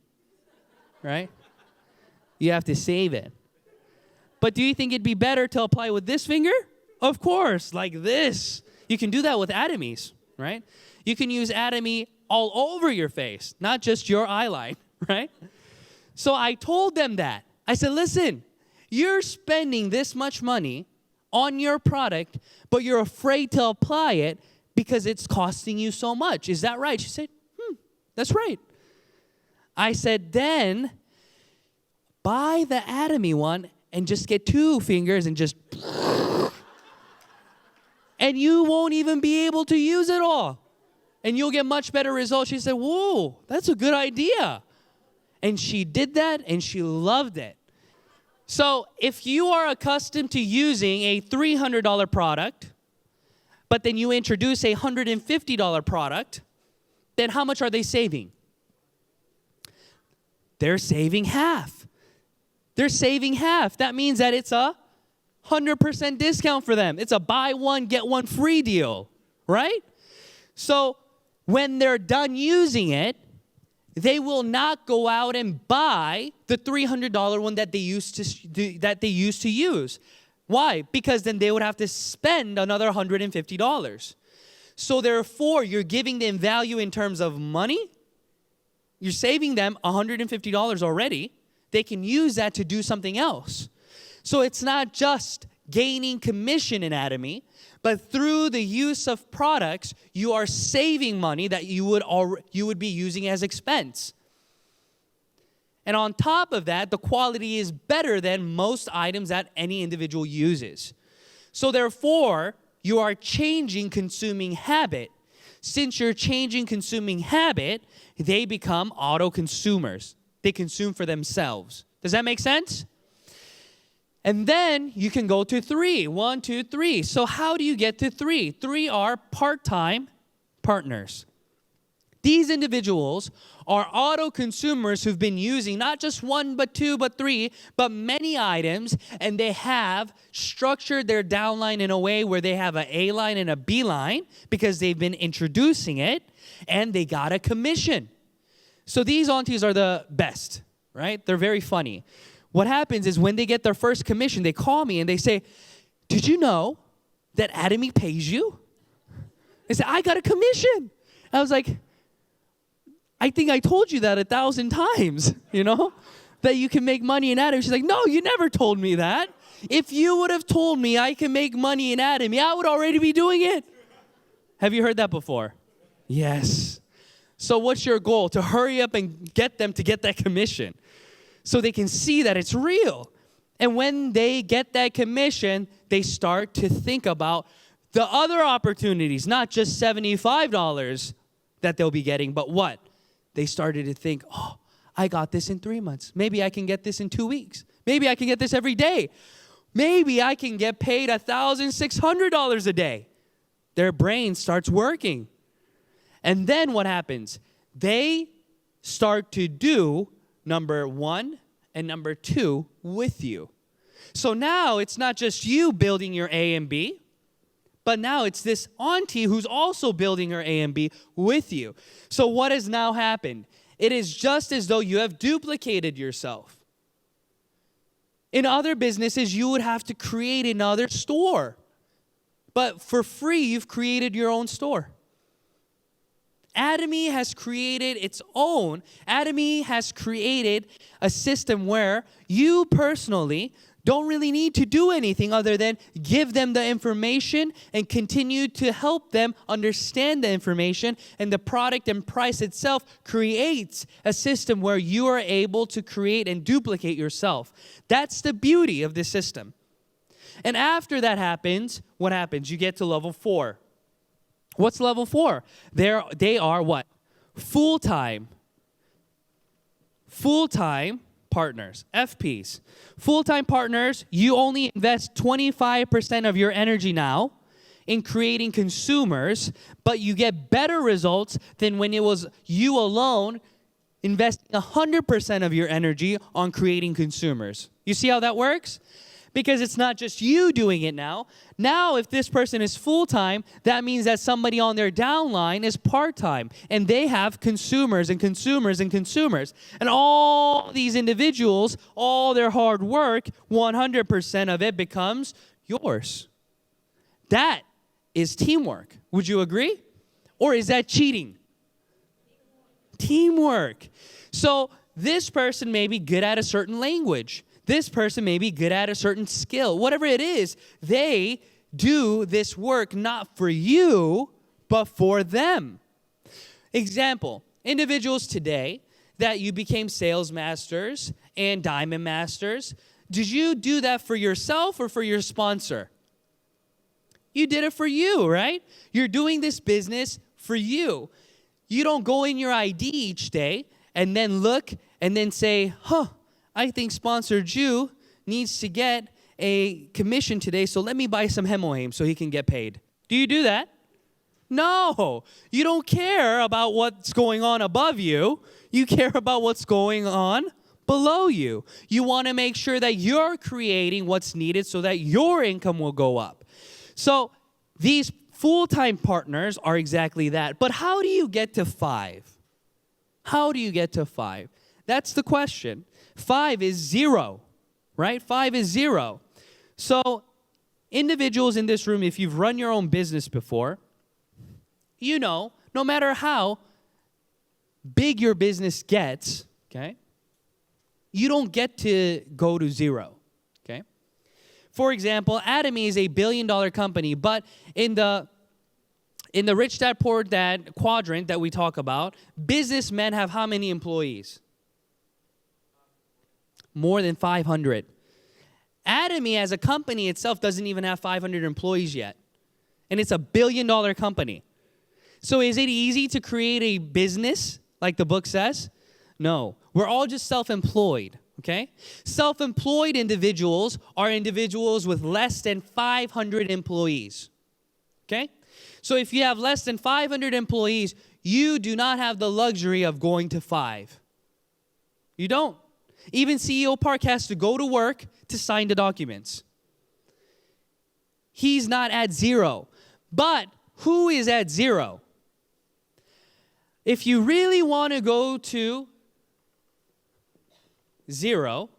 right? You have to save it. But do you think it'd be better to apply with this finger? Of course, like this. You can do that with Atomys, right? You can use Atomy all over your face, not just your eyeline, right? So I told them that. I said, listen, you're spending this much money on your product, but you're afraid to apply it because it's costing you so much. Is that right? She said, that's right. I said, then buy the Atomy one and just get 2 fingers and just, and you won't even be able to use it all. And you'll get much better results. She said, whoa, that's a good idea. And she did that, and she loved it. So if you are accustomed to using a $300 product, but then you introduce a $150 product, then how much are they saving? They're saving half. They're saving half. That means that it's a 100% discount for them. It's a buy one, get one free deal, right? So when they're done using it, they will not go out and buy the $300 one that they used to use. Why? Because then they would have to spend another $150. So therefore, you're giving them value in terms of money, You're saving them $150 already. They can use that to do something else. So it's not just gaining commission in Atomy, but through the use of products, you are saving money that you would be using as expense. And on top of that, the quality is better than most items that any individual uses. So therefore, you are changing consuming habit. Since you're changing consuming habit, they become auto consumers. They consume for themselves. Does that make sense? And then you can go to 3. 1, 2, 3. So how do you get to 3? 3 are part-time partners. These individuals are auto consumers who've been using not just 1, but 2, but 3, but many items, and they have structured their downline in a way where they have an A line and a B line because they've been introducing it, and they got a commission. So these aunties are the best, right? They're very funny. What happens is when they get their first commission, they call me and they say, "Did you know that Atomy pays you?" They say, "I got a commission." I was like, "I think I told you that 1,000 times, that you can make money in Atomy." She's like, "No, you never told me that. If you would have told me I can make money in Atomy, I would already be doing it." Have you heard that before? Yes. So what's your goal? To hurry up and get them to get that commission so they can see that it's real. And when they get that commission, they start to think about the other opportunities, not just $75 that they'll be getting, but what? They started to think, "Oh, I got this in 3 months. Maybe I can get this in 2 weeks. Maybe I can get this every day. Maybe I can get paid $1,600 a day." Their brain starts working. And then what happens? They start to do number 1 and number 2 with you. So now it's not just you building your A and B, but now it's this auntie who's also building her A and B with you. So what has now happened? It is just as though you have duplicated yourself. In other businesses, you would have to create another store. But for free, you've created your own store. Atomy has created its own. Atomy has created a system where you personally don't really need to do anything other than give them the information and continue to help them understand the information, and the product and price itself creates a system where you are able to create and duplicate yourself. That's the beauty of this system. And after that happens, what happens? You get to level 4. What's level 4? They are what? Full-time partners, FPs. Full-time partners, you only invest 25% of your energy now in creating consumers, but you get better results than when it was you alone investing 100% of your energy on creating consumers. You see how that works? Because it's not just you doing it now. Now, if this person is full-time, that means that somebody on their downline is part-time. And they have consumers and consumers and consumers. And all these individuals, all their hard work, 100% of it becomes yours. That is teamwork. Would you agree? Or is that cheating? Teamwork. So this person may be good at a certain language. This person may be good at a certain skill. Whatever it is, they do this work not for you, but for them. Example, individuals today that you became sales masters and diamond masters, did you do that for yourself or for your sponsor? You did it for you, right? You're doing this business for you. You don't go in your ID each day and then look and then say, I think sponsor Jew needs to get a commission today, so let me buy some hemohame so he can get paid. Do you do that? No. You don't care about what's going on above you. You care about what's going on below you. You want to make sure that you're creating what's needed so that your income will go up. So these full-time partners are exactly that. But how do you get to 5? How do you get to 5? That's the question. 5 is 0, right? 5 is 0. So individuals in this room, if you've run your own business before, you know, no matter how big your business gets, okay, you don't get to go to zero, okay? For example, Atomy is a billion-dollar company, but in the Rich Dad Poor Dad quadrant that we talk about, businessmen have how many employees? More than 500. Atomy as a company itself doesn't even have 500 employees yet. And it's a billion-dollar company. So is it easy to create a business like the book says? No. We're all just self-employed, okay? Self-employed individuals are individuals with less than 500 employees, okay? So if you have less than 500 employees, you do not have the luxury of going to 5. You don't. Even CEO Park has to go to work to sign the documents. He's not at 0. But who is at 0? If you really want to go to 0,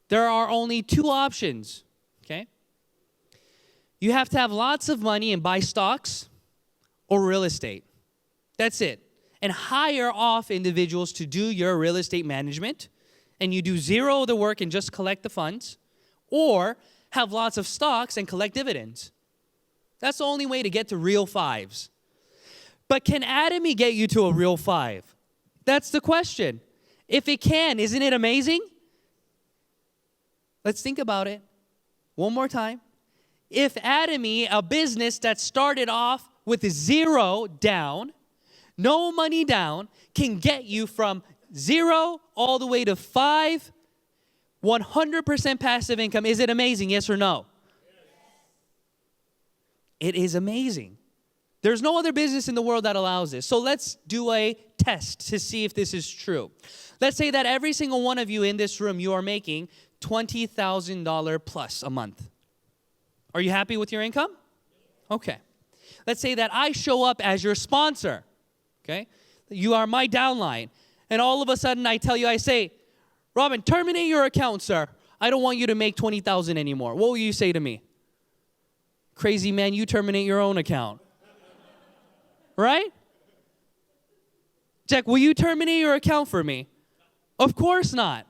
there are only 2 options, okay? You have to have lots of money and buy stocks or real estate. That's it. And hire off individuals to do your real estate management, and you do 0 of the work and just collect the funds, or have lots of stocks and collect dividends. That's the only way to get to real 5s. But can Atomy get you to a real 5? That's the question. If it can, isn't it amazing? Let's think about it one more time. If Atomy, a business that started off with 0 down, no money down, can get you from 0 all the way to 5, 100% passive income, is it amazing, yes or no? Yes. It is amazing. There's no other business in the world that allows this. So let's do a test to see if this is true. Let's say that every single one of you in this room, you are making $20,000 plus a month. Are you happy with your income? Okay. Let's say that I show up as your sponsor, okay? You are my downline. And all of a sudden I tell you, I say, Robin, terminate your account, sir. I don't want you to make $20,000 anymore. What will you say to me? Crazy man, you terminate your own account. Right? Jack, will you terminate your account for me? Of course not.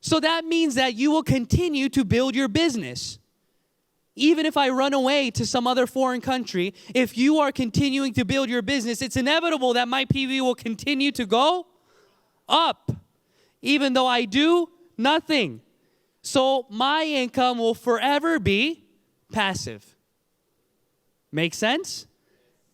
So that means that you will continue to build your business. Even if I run away to some other foreign country, if you are continuing to build your business, it's inevitable that my PV will continue to go up. Even though I do nothing. So my income will forever be passive. Make sense?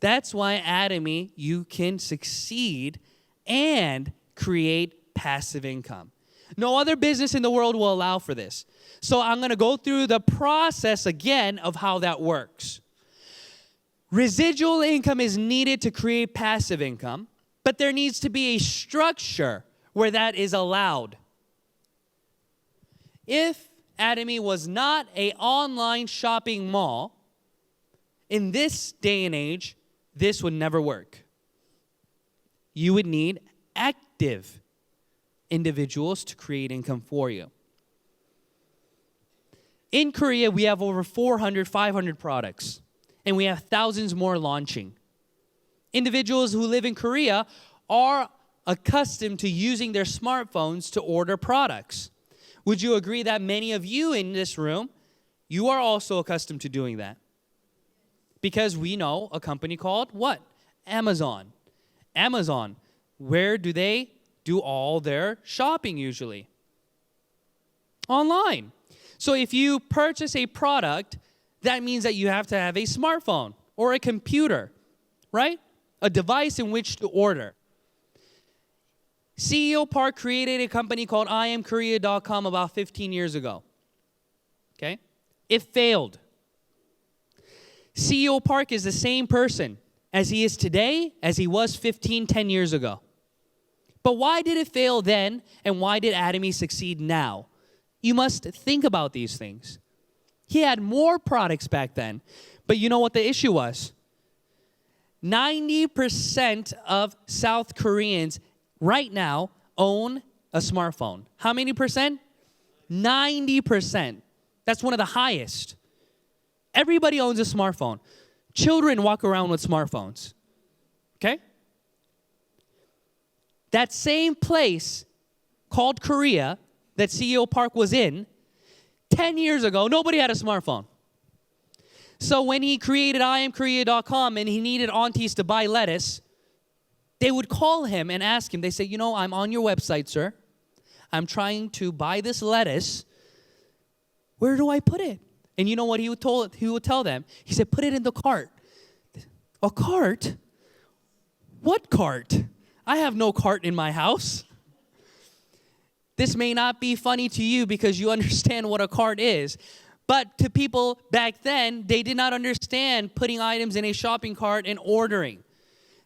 That's why Atomy, you can succeed and create passive income. No other business in the world will allow for this. So I'm going to go through the process again of how that works. Residual income is needed to create passive income, but there needs to be a structure where that is allowed. If Atomy was not an online shopping mall, in this day and age, this would never work. You would need active individuals to create income for you. In Korea, we have over 400, 500 products, and we have thousands more launching. Individuals who live in Korea are accustomed to using their smartphones to order products. Would you agree that many of you in this room, you are also accustomed to doing that? Because we know a company called what? Amazon. Amazon, where do they do all their shopping usually? Online. So if you purchase a product, that means that you have to have a smartphone or a computer, right? A device in which to order. CEO Park created a company called IamKorea.com about 15 years ago. Okay? It failed. CEO Park is the same person as he is today as he was 10 years ago. But why did it fail then, and why did Atomy succeed now? You must think about these things. He had more products back then, but you know what the issue was? 90% of South Koreans right now own a smartphone. How many percent? 90%. That's one of the highest. Everybody owns a smartphone. Children walk around with smartphones. Okay? That same place called Korea that CEO Park was in, 10 years ago, nobody had a smartphone. So when he created IamKorea.com and he needed aunties to buy lettuce, they would call him and ask him. They say, I'm on your website, sir. I'm trying to buy this lettuce. Where do I put it? And you know what he would tell them? He said, put it in the cart. A cart? What cart? I have no cart in my house. This may not be funny to you because you understand what a cart is. But to people back then, they did not understand putting items in a shopping cart and ordering.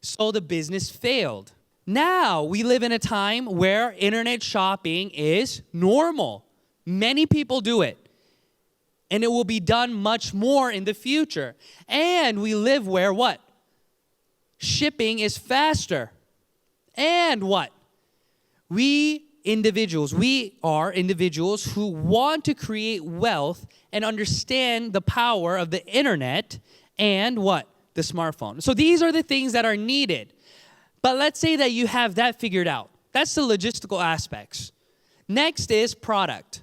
So the business failed. Now we live in a time where internet shopping is normal. Many people do it. And it will be done much more in the future. And we live where what? Shipping is faster. And what? We are individuals who want to create wealth and understand the power of the internet and what? The smartphone. So these are the things that are needed. But let's say that you have that figured out. That's the logistical aspects. Next is product.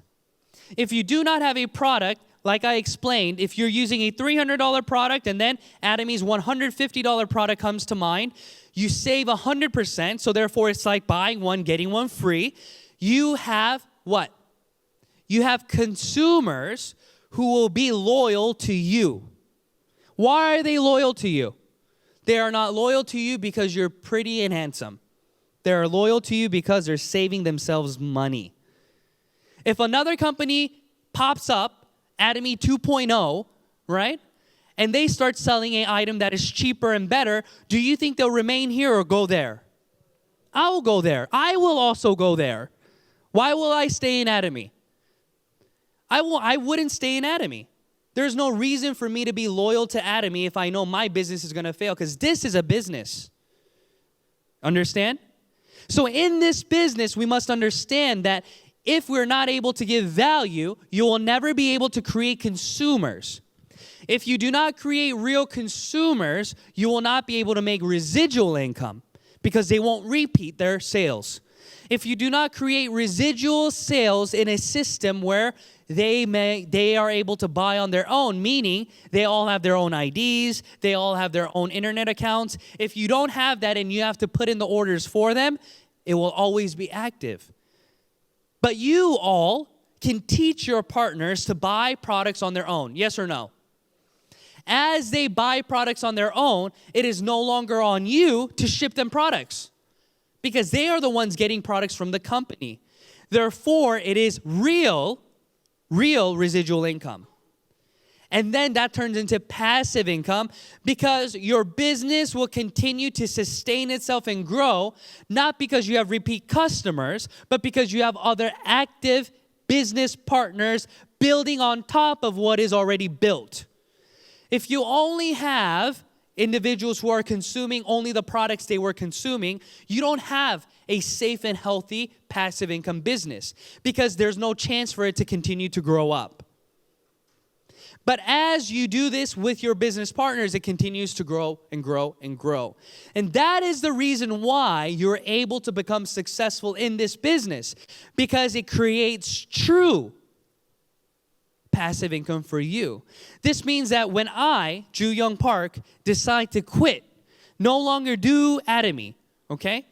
If you do not have a product, like I explained, if you're using a $300 product and then Atomy's $150 product comes to mind, you save 100%, so therefore it's like buying one, getting one free. You have what? You have consumers who will be loyal to you. Why are they loyal to you? They are not loyal to you because you're pretty and handsome. They are loyal to you because they're saving themselves money. If another company pops up, Atomy 2.0, right? And they start selling an item that is cheaper and better, do you think they'll remain here or go there? I will go there. I will also go there. Why will I stay in Atomy? I wouldn't stay in Atomy. There's no reason for me to be loyal to Atomy if I know my business is going to fail, because this is a business. Understand? So in this business, we must understand that if we're not able to give value, you will never be able to create consumers. If you do not create real consumers, you will not be able to make residual income because they won't repeat their sales. If you do not create residual sales in a system where they are able to buy on their own, meaning they all have their own IDs, they all have their own internet accounts. If you don't have that and you have to put in the orders for them, it will always be active. But you all can teach your partners to buy products on their own. Yes or no? As they buy products on their own, it is no longer on you to ship them products because they are the ones getting products from the company. Therefore, it is real residual income. And then that turns into passive income because your business will continue to sustain itself and grow, not because you have repeat customers, but because you have other active business partners building on top of what is already built. If you only have individuals who are consuming only the products they were consuming, you don't have a safe and healthy passive income business because there's no chance for it to continue to grow up. But as you do this with your business partners, it continues to grow and grow and grow. And that is the reason why you're able to become successful in this business, because it creates true passive income for you. This means that when I, Ju Young Park, decide to quit, no longer do Atomy, okay,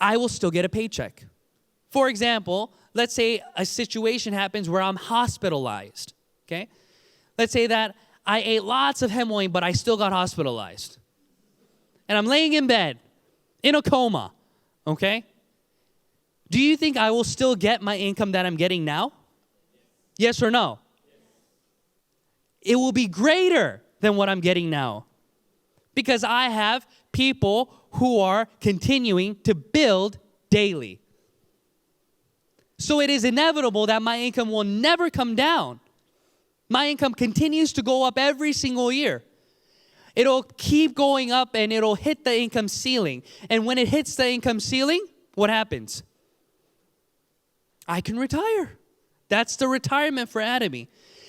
I will still get a paycheck. For example, let's say a situation happens where I'm hospitalized, okay? Let's say that I ate lots of Hemoin, but I still got hospitalized. And I'm laying in bed, in a coma, okay? Do you think I will still get my income that I'm getting now? Yes or no? It will be greater than what I'm getting now because I have people who are continuing to build daily. So it is inevitable that my income will never come down. My income continues to go up every single year. It'll keep going up and it'll hit the income ceiling. And when it hits the income ceiling, what happens? I can retire. That's the retirement for Atomy.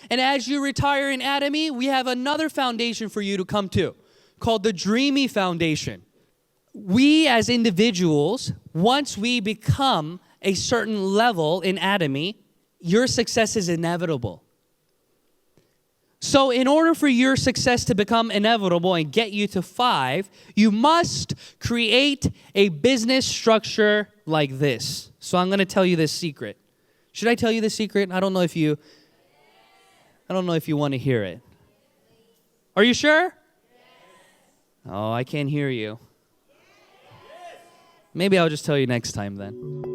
And as you retire in Atomy, we have another foundation for you to come to called the Dreamy Foundation. we as individuals, once we become a certain level in Atomy, your success is inevitable. So in order for your success to become inevitable and get you to 5, you must create a business structure like this. So I'm going to tell you this secret. Should I tell you this secret? I don't know if you want to hear it. Are you sure? Oh, I can't hear you. Maybe I'll just tell you next time then.